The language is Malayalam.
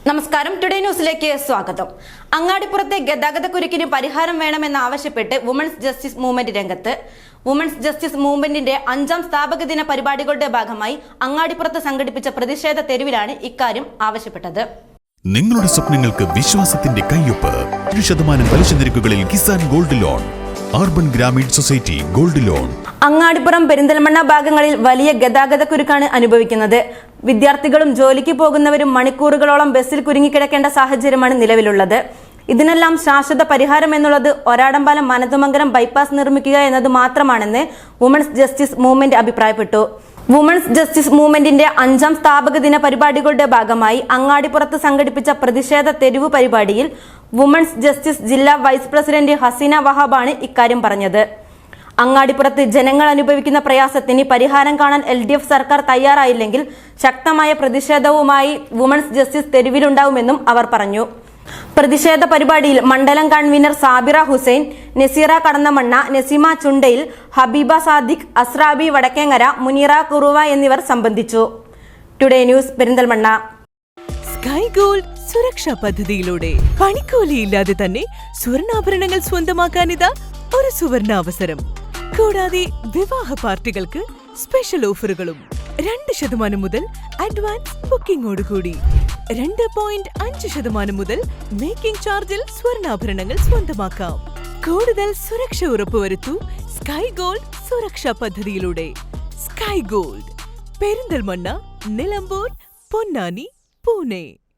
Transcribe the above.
നമസ്കാരം, ടുഡേ ന്യൂസിലേക്ക് സ്വാഗതം. അങ്ങാടിപ്പുറത്തെ ഗതാഗതക്കുരുക്കിന് പരിഹാരം വേണമെന്നാവശ്യപ്പെട്ട് വുമൺസ് ജസ്റ്റിസ് മൂവ്മെന്റ് രംഗത്ത്. വുമൺസ് ജസ്റ്റിസ് മൂവ്മെന്റിന്റെ 5ാം സ്ഥാപക ദിന പരിപാടികളുടെ ഭാഗമായി അങ്ങാടിപ്പുറത്ത് സംഘടിപ്പിച്ച പ്രതിഷേധ തെരുവിലാണ് ഇക്കാര്യം ആവശ്യപ്പെട്ടത്. നിങ്ങളുടെ സ്വപ്നങ്ങൾക്ക് വിശ്വാസത്തിന്റെ കയ്യൊപ്പ്. 1% പലിശ നിരക്കുകളിൽ Kisan gold loan. Urban Grameen society gold loan. Angadipuram, Perinthalmanna ഭാഗങ്ങളിൽ വലിയ ഗതാഗതക്കുരുക്കാണ് അനുഭവിക്കുന്നത്. വിദ്യാർത്ഥികളും ജോലിക്ക് പോകുന്നവരും മണിക്കൂറുകളോളം ബസ്സിൽ കുരുങ്ങിക്കിടക്കേണ്ട സാഹചര്യമാണ് നിലവിലുള്ളത്. ഇതിനെല്ലാം ശാശ്വത പരിഹാരം എന്നുള്ളത് ഒരാടമ്പാലം മനത്തുമംഗലം ബൈപ്പാസ് നിർമ്മിക്കുക എന്നത് മാത്രമാണെന്ന് വുമൺസ് ജസ്റ്റിസ് മൂവ്മെന്റ് അഭിപ്രായപ്പെട്ടു. വുമൺസ് ജസ്റ്റിസ് മൂവ്മെന്റിന്റെ 5ാം സ്ഥാപക ദിന പരിപാടികളുടെ ഭാഗമായി അങ്ങാടിപ്പുറത്ത് സംഘടിപ്പിച്ച പ്രതിഷേധ തെരുവ് പരിപാടിയിൽ വുമൺസ് ജസ്റ്റിസ് ജില്ലാ വൈസ് പ്രസിഡന്റ് ഹസീന വഹാബാണ് ഇക്കാര്യം പറഞ്ഞത്. അങ്ങാടിപ്പുറത്ത് ജനങ്ങൾ അനുഭവിക്കുന്ന പ്രയാസത്തിന് പരിഹാരം കാണാൻ LDF സർക്കാർ തയ്യാറായില്ലെങ്കിൽ ശക്തമായ പ്രതിഷേധവുമായി വുമൺസ് ജസ്റ്റിസ് തെരുവിലുണ്ടാവുമെന്നും അവർ പറഞ്ഞു. പ്രതിഷേധ പരിപാടിയിൽ മണ്ഡലം കൺവീനർ സാബിറ ഹുസൈൻ, നസീറ കടന്നമണ്ണ, നസീമ ചുണ്ടയിൽ, ഹബീബ സാദിഖ്, അസ്രാബി വടക്കേങ്ങര, മുനീറ കുറുവ എന്നിവർ സംബന്ധിച്ചു. Today news, Perinthalmanna. Sky gold സുരക്ഷാ പദ്ധതിയിലൂടെ പണിക്കൂലിയില്ലാതെ തന്നെ സ്വർണ്ണാഭരണങ്ങൾ സ്വന്തമാക്കാനിതാ ഒരു സുവർണാവസരം. കൂടാതെ വിവാഹ പാർട്ടികൾക്ക് സ്പെഷ്യൽ ഓഫറുകളും. 2% മുതൽ അഡ്വാൻസ് ബുക്കിംഗോടുകൂടി 2.5% മുതൽ മേക്കിംഗ് ചാർജിൽ സ്വർണ്ണാഭരണങ്ങൾ സ്വന്തമാക്കാം. കൂടുതൽ സുരക്ഷ ഉറപ്പുവരുത്തൂ സ്കൈ ഗോൾഡ് സുരക്ഷാ പദ്ധതിയിലൂടെ. Sky gold, Perinthalmanna, Nilambur, Ponnani, Pune.